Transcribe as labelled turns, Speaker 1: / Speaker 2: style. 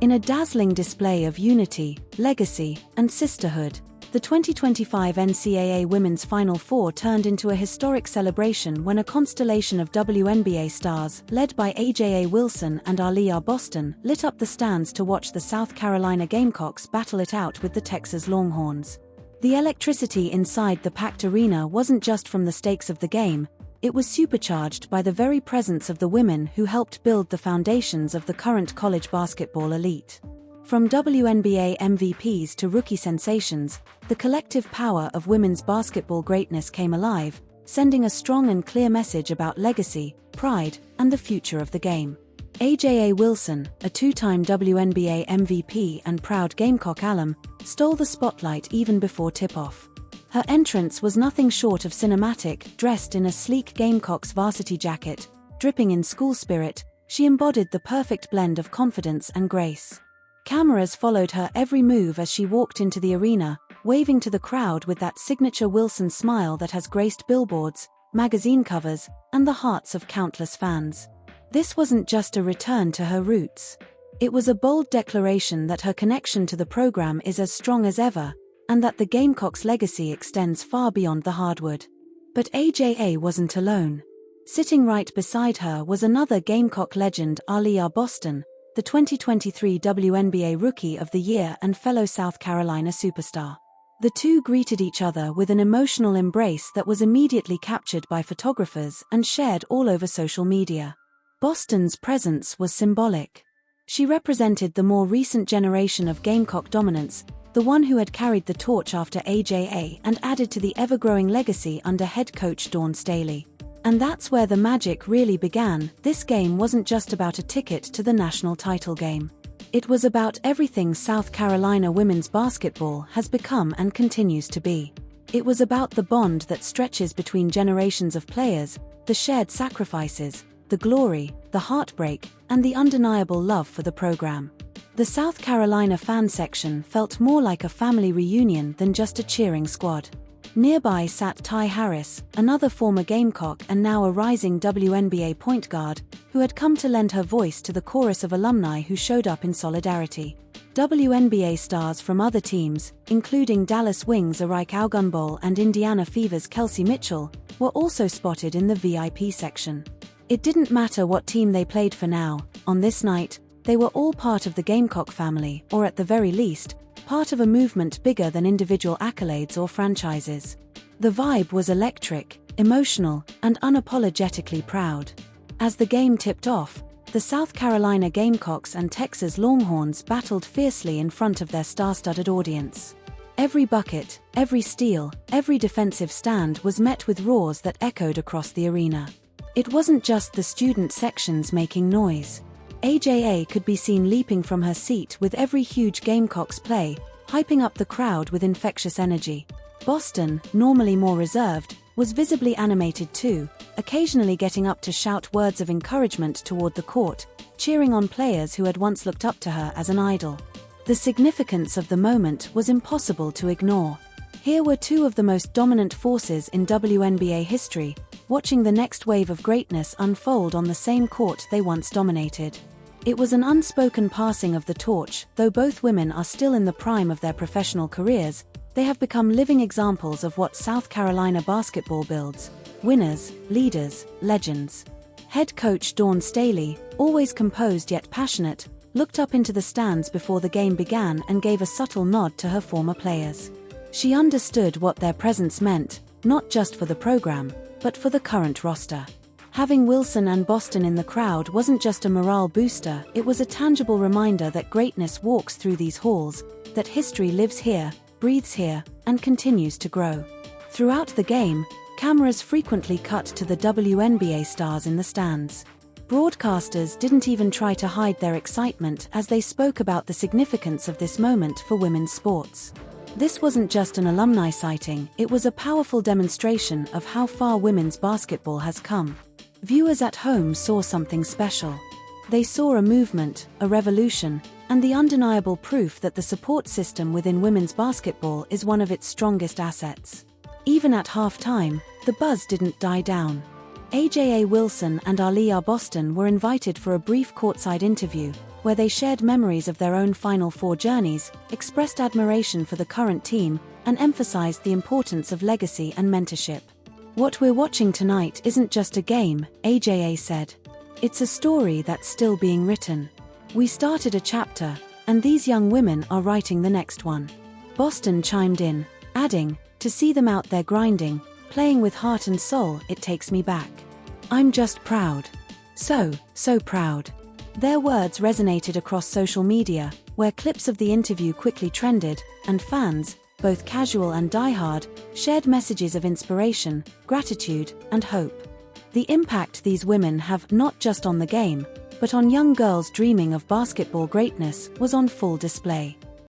Speaker 1: In a dazzling display of unity, legacy, and sisterhood, the 2025 NCAA Women's Final Four turned into a historic celebration when a constellation of WNBA stars, led by Aja Wilson and Aliya Boston, lit up the stands to watch the South Carolina Gamecocks battle it out with the Texas Longhorns. The electricity inside the packed arena wasn't just from the stakes of the game, it was supercharged by the very presence of the women who helped build the foundations of the current college basketball elite. From WNBA MVPs to rookie sensations, the collective power of women's basketball greatness came alive, sending a strong and clear message about legacy, pride, and the future of the game. Aja Wilson, a two-time WNBA MVP and proud Gamecock alum, stole the spotlight even before tip-off. Her entrance was nothing short of cinematic. Dressed in a sleek Gamecocks varsity jacket, dripping in school spirit, she embodied the perfect blend of confidence and grace. Cameras followed her every move as she walked into the arena, waving to the crowd with that signature Wilson smile that has graced billboards, magazine covers, and the hearts of countless fans. This wasn't just a return to her roots. It was a bold declaration that her connection to the program is as strong as ever, and that the Gamecocks' legacy extends far beyond the hardwood. But Aja wasn't alone. Sitting right beside her was another Gamecock legend, Aliya Boston, the 2023 WNBA Rookie of the Year and fellow South Carolina superstar. The two greeted each other with an emotional embrace that was immediately captured by photographers and shared all over social media. Boston's presence was symbolic. She represented the more recent generation of Gamecock dominance, the one who had carried the torch after Aja and added to the ever-growing legacy under head coach Dawn Staley. And that's where the magic really began. This game wasn't just about a ticket to the national title game. It was about everything South Carolina women's basketball has become and continues to be. It was about the bond that stretches between generations of players, the shared sacrifices, the glory, the heartbreak, and the undeniable love for the program. The South Carolina fan section felt more like a family reunion than just a cheering squad. Nearby sat Ty Harris, another former Gamecock and now a rising WNBA point guard, who had come to lend her voice to the chorus of alumni who showed up in solidarity. WNBA stars from other teams, including Dallas Wings' Arike Augunbowl and Indiana Fever's Kelsey Mitchell, were also spotted in the VIP section. It didn't matter what team they played for now, on this night, they were all part of the Gamecock family, or at the very least, part of a movement bigger than individual accolades or franchises. The vibe was electric, emotional, and unapologetically proud. As the game tipped off, the South Carolina Gamecocks and Texas Longhorns battled fiercely in front of their star-studded audience. Every bucket, every steal, every defensive stand was met with roars that echoed across the arena. It wasn't just the student sections making noise. Aja could be seen leaping from her seat with every huge Gamecocks play, hyping up the crowd with infectious energy. Boston, normally more reserved, was visibly animated too, occasionally getting up to shout words of encouragement toward the court, cheering on players who had once looked up to her as an idol. The significance of the moment was impossible to ignore. Here were two of the most dominant forces in WNBA history, watching the next wave of greatness unfold on the same court they once dominated. It was an unspoken passing of the torch. Though both women are still in the prime of their professional careers, they have become living examples of what South Carolina basketball builds: winners, leaders, legends. Head coach Dawn Staley, always composed yet passionate, looked up into the stands before the game began and gave a subtle nod to her former players. She understood what their presence meant, not just for the program, but for the current roster. Having Wilson and Boston in the crowd wasn't just a morale booster, it was a tangible reminder that greatness walks through these halls, that history lives here, breathes here, and continues to grow. Throughout the game, cameras frequently cut to the WNBA stars in the stands. Broadcasters didn't even try to hide their excitement as they spoke about the significance of this moment for women's sports. This wasn't just an alumni sighting, it was a powerful demonstration of how far women's basketball has come. Viewers at home saw something special. They saw a movement, a revolution, and the undeniable proof that the support system within women's basketball is one of its strongest assets. Even at halftime, the buzz didn't die down. Aja Wilson and Aliya Boston were invited for a brief courtside interview, where they shared memories of their own Final Four journeys, expressed admiration for the current team, and emphasized the importance of legacy and mentorship. "What we're watching tonight isn't just a game," AJA said. "It's a story that's still being written. We started a chapter, and these young women are writing the next one." Boston chimed in, adding, "To see them out there grinding, playing with heart and soul, it takes me back. I'm just proud. So proud." Their words resonated across social media, where clips of the interview quickly trended, and fans, both casual and diehard, shared messages of inspiration, gratitude, and hope. The impact these women have not just on the game, but on young girls dreaming of basketball greatness was on full display.